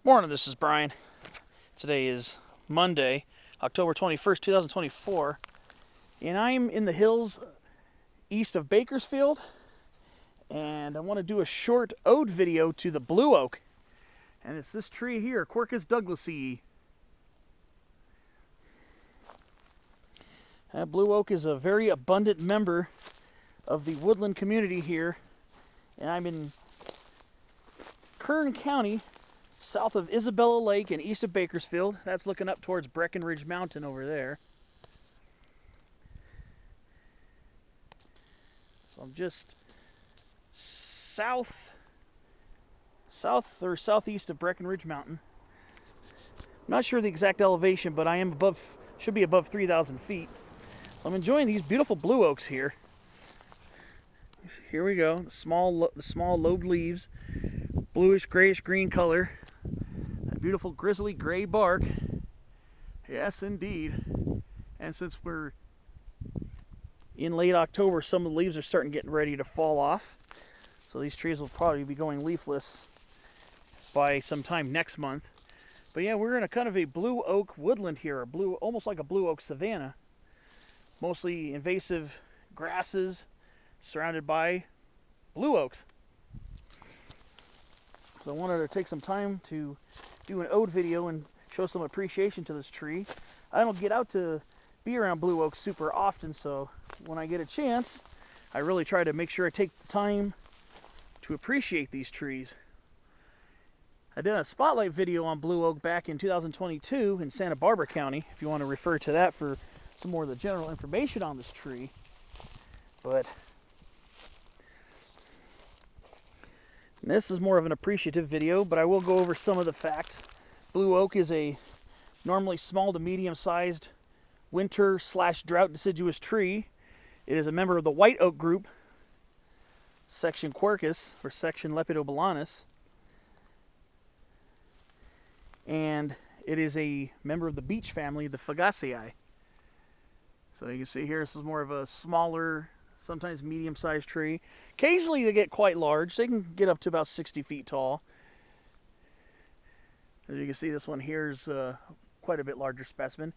Morning, this is Brian. Today is Monday, October 21st, 2024, and I'm in the hills east of Bakersfield, and I want to do a short ode video to the blue oak, and it's this tree here, Quercus douglasii. Blue oak is a very abundant member of the woodland community here, and I'm in Kern County, south of Isabella Lake and east of Bakersfield. That's looking up towards Breckenridge Mountain over there. So I'm just south or southeast of Breckenridge Mountain. I'm not sure the exact elevation, but I am should be above 3,000 feet. I'm enjoying these beautiful blue oaks here. Here we go, the small lobed leaves, bluish grayish green color. Beautiful grizzly gray bark. Yes, indeed. And since we're in late October, some of the leaves are starting getting ready to fall off. So these trees will probably be going leafless by sometime next month. But yeah, we're in a kind of a blue oak woodland here, almost like a blue oak savanna. Mostly invasive grasses surrounded by blue oaks. So I wanted to take some time to do an ode video and show some appreciation to this tree. I don't get out to be around blue oaks super often, so when I get a chance, I really try to make sure I take the time to appreciate these trees. I did a spotlight video on blue oak back in 2022 in Santa Barbara County, if you want to refer to that for some more of the general information on this tree. But this is more of an appreciative video, but I will go over some of the facts. Blue oak is a normally small to medium-sized winter/drought deciduous tree. It is a member of the white oak group, section Quercus, or section Lepidobalanus. And it is a member of the beech family, the Fagaceae. So you can see here, this is more of a smaller, sometimes medium-sized tree. Occasionally they get quite large. They can get up to about 60 feet tall. As you can see, this one here is quite a bit larger specimen.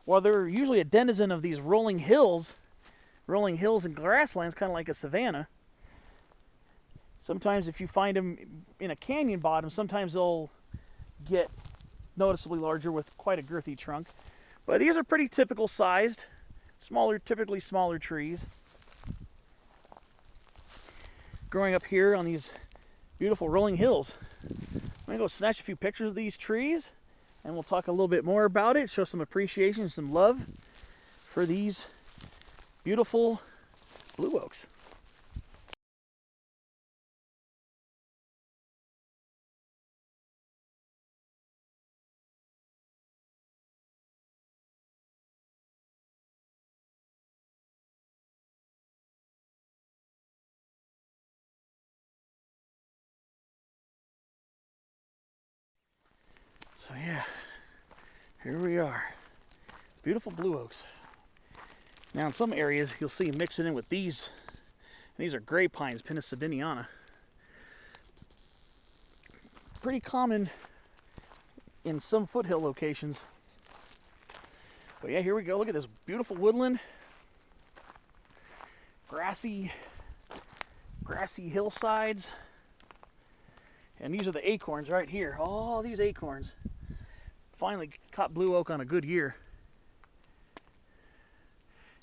While they're usually a denizen of these rolling hills and grasslands, kind of like a savanna. Sometimes if you find them in a canyon bottom, sometimes they'll get noticeably larger with quite a girthy trunk. But these are pretty typical sized, typically smaller trees. Growing up here on these beautiful rolling hills. I'm going to go snatch a few pictures of these trees, and we'll talk a little bit more about it, show some appreciation, some love for these beautiful blue oaks. So yeah, here we are. Beautiful blue oaks. Now in some areas you'll see mixing in with these. And these are gray pines, Pinus sabiniana. Pretty common in some foothill locations. But yeah, here we go. Look at this beautiful woodland. Grassy hillsides. And these are the acorns right here. All these acorns. Finally caught blue oak on a good year.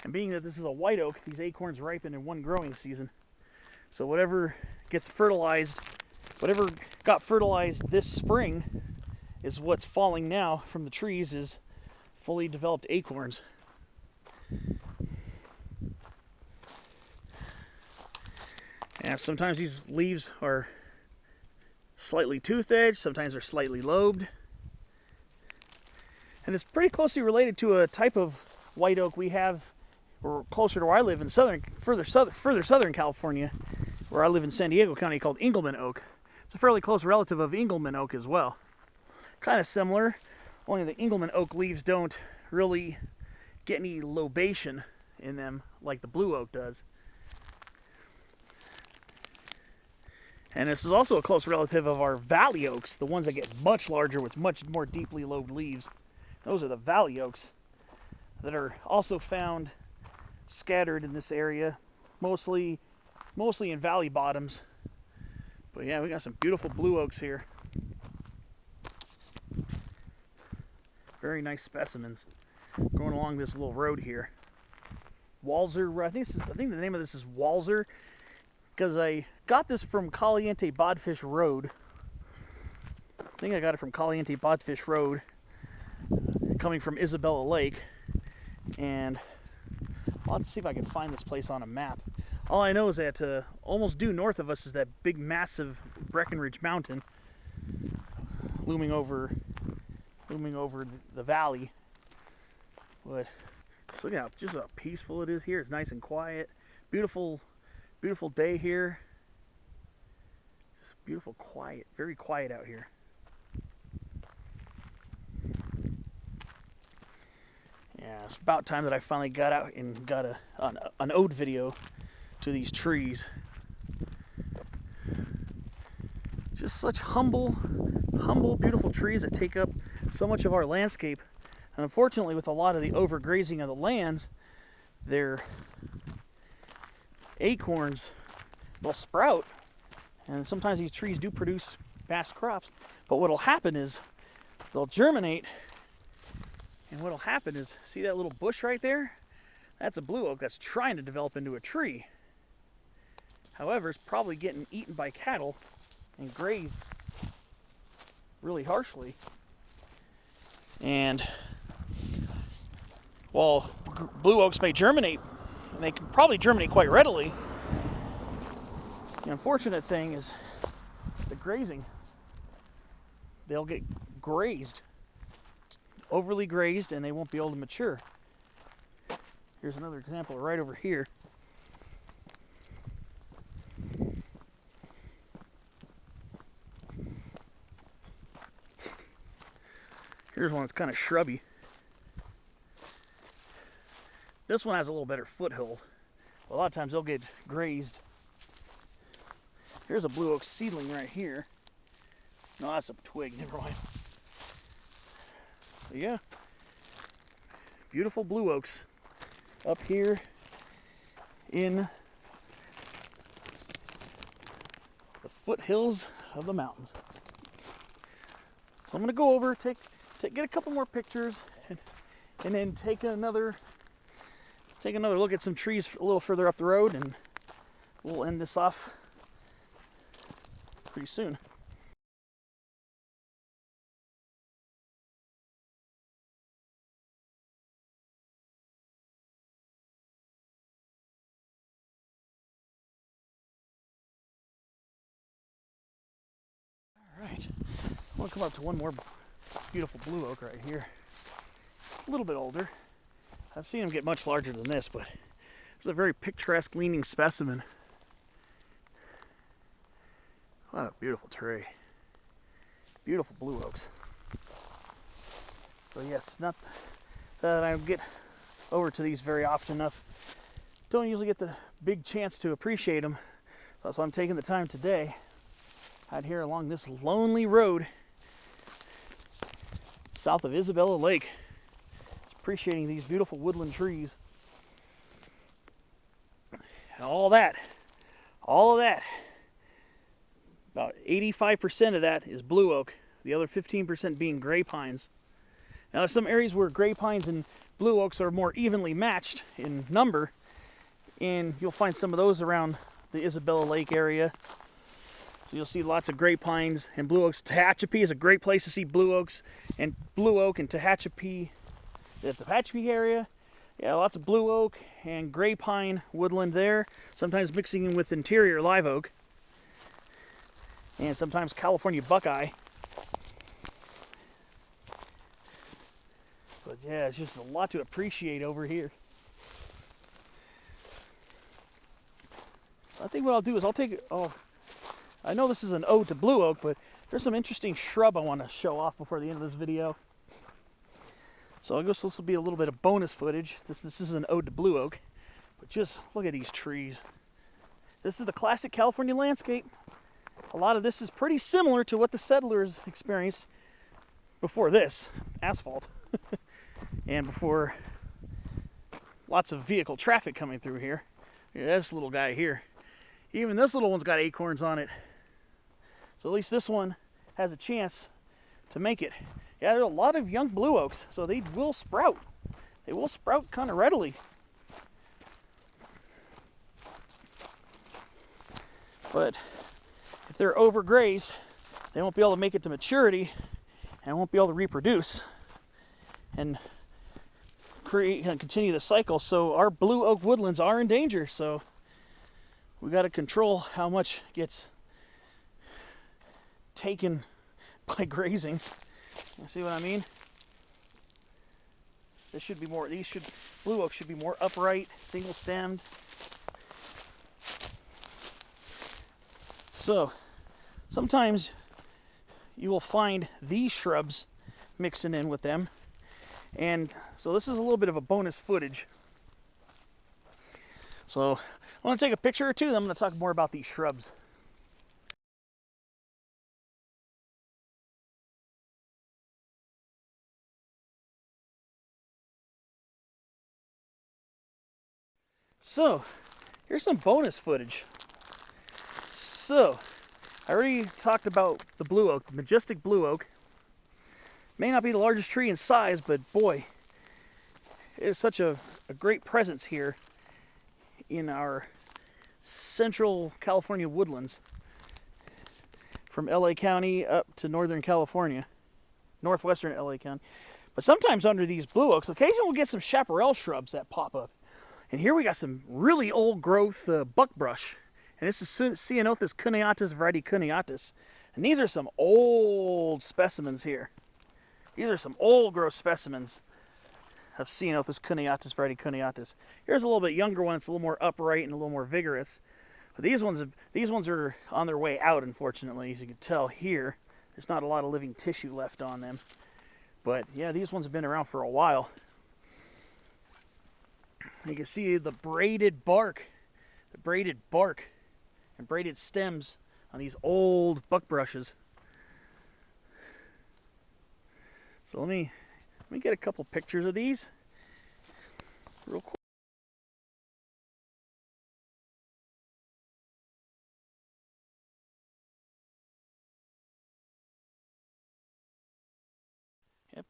And being that this is a white oak, these acorns ripen in one growing season. So whatever got fertilized this spring is what's falling now from the trees is fully developed acorns. And sometimes these leaves are slightly tooth-edged, sometimes they're slightly lobed. And it's pretty closely related to a type of white oak we have, or closer to where I live in further southern California, where I live in San Diego County, called Engelmann oak. It's a fairly close relative of Engelmann oak as well. Kind of similar, only the Engelmann oak leaves don't really get any lobation in them like the blue oak does. And this is also a close relative of our valley oaks, the ones that get much larger with much more deeply lobed leaves. Those are the valley oaks that are also found scattered in this area, mostly in valley bottoms. But yeah, we got some beautiful blue oaks here. Very nice specimens going along this little road here. Walser, I think the name of this is Walser, because I got this from Caliente Bodfish Road. I think I got it from Caliente Bodfish Road, coming from Isabella Lake. And I'll have to see if I can find this place on a map. All I know is that almost due north of us is that big, massive Breckenridge Mountain looming over the valley. But just look at just how peaceful it is here. It's nice and quiet. Beautiful day here. Just beautiful, quiet, very quiet out here. Yeah, it's about time that I finally got out and got an ode video to these trees. Just such humble, beautiful trees that take up so much of our landscape. And unfortunately, with a lot of the overgrazing of the lands, their acorns will sprout, and sometimes these trees do produce vast crops. But what'll happen is they'll germinate, and what'll happen is, see that little bush right there? That's a blue oak that's trying to develop into a tree. However, it's probably getting eaten by cattle and grazed really harshly. And while blue oaks may germinate, and they can probably germinate quite readily, the unfortunate thing is the grazing. They'll get grazed, overly grazed, and they won't be able to mature. Here's another example right over here. Here's one that's kind of shrubby. This one has a little better foothold. A lot of times they'll get grazed. Here's a blue oak seedling right here. No, that's a twig, never mind. But yeah, beautiful blue oaks up here in the foothills of the mountains. So I'm gonna go over, get a couple more pictures, and then take another look at some trees a little further up the road, and we'll end this off pretty soon. All right, I want to come up to one more beautiful blue oak right here. A little bit older. I've seen them get much larger than this, but it's a very picturesque leaning specimen. What a beautiful tree. Beautiful blue oaks. So yes, not that I get over to these very often enough. Don't usually get the big chance to appreciate them. So that's why I'm taking the time today out here along this lonely road south of Isabella Lake. Appreciating these beautiful woodland trees. And all of that, about 85% of that is blue oak, the other 15% being gray pines. Now there's some areas where gray pines and blue oaks are more evenly matched in number, and you'll find some of those around the Isabella Lake area. So you'll see lots of gray pines and blue oaks. Tehachapi is a great place to see blue oaks, and blue oak and Tehachapi. The Tehachapi area, yeah, lots of blue oak and gray pine woodland there, sometimes mixing in with interior live oak, and sometimes California buckeye. But yeah, it's just a lot to appreciate over here. I think what I'll do is I know this is an ode to blue oak, but there's some interesting shrub I want to show off before the end of this video. So I guess this will be a little bit of bonus footage. This is an ode to blue oak, but just look at these trees. This is the classic California landscape. a lot of this is pretty similar to what the settlers experienced before this, asphalt, and before lots of vehicle traffic coming through here. Yeah, this little guy here. Even this little one's got acorns on it. So at least this one has a chance to make it. Yeah, there are a lot of young blue oaks, so they will sprout. They will sprout kind of readily. But if they're overgrazed, they won't be able to make it to maturity and won't be able to reproduce and create and continue the cycle. So our blue oak woodlands are in danger. So we got to control how much gets taken by grazing. You see what I mean? This should be more. Blue oak should be more upright, single stemmed. So sometimes you will find these shrubs mixing in with them. And so this is a little bit of a bonus footage. So I want to take a picture or two, then I'm going to talk more about these shrubs. So here's some bonus footage. So I already talked about the blue oak, the majestic blue oak. May not be the largest tree in size, but boy, it is such a great presence here in our central California woodlands, from LA County up to Northern California, northwestern LA County. But sometimes under these blue oaks, occasionally we'll get some chaparral shrubs that pop up. And here we got some really old growth buckbrush. And this is Ceanothus cuneatus variety cuneatus. And these are some old specimens here. These are some old growth specimens of Ceanothus cuneatus variety cuneatus. Here's a little bit younger one. It's a little more upright and a little more vigorous. But these ones are on their way out, unfortunately. As you can tell here, there's not a lot of living tissue left on them. But yeah, these ones have been around for a while. You can see the braided bark and braided stems on these old buckbrushes. So let me get a couple pictures of these real quick. Yep.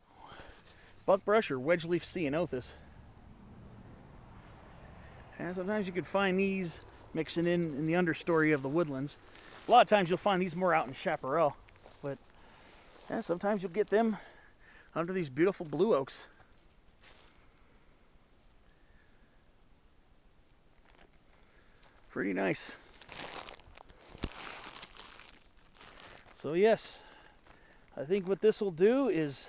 Buckbrush or wedge-leaf ceanothus. And sometimes you can find these mixing in the understory of the woodlands. A lot of times you'll find these more out in chaparral, but yeah, sometimes you'll get them under these beautiful blue oaks. Pretty nice. So yes, I think what this will do is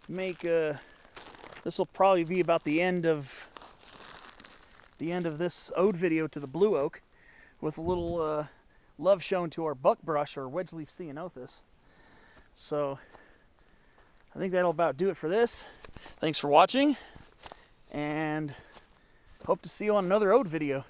make this will probably be about the end of this ode video to the blue oak, with a little love shown to our buckbrush or wedge-leaf ceanothus. So I think that'll about do it for this. Thanks for watching, and hope to see you on another ode video.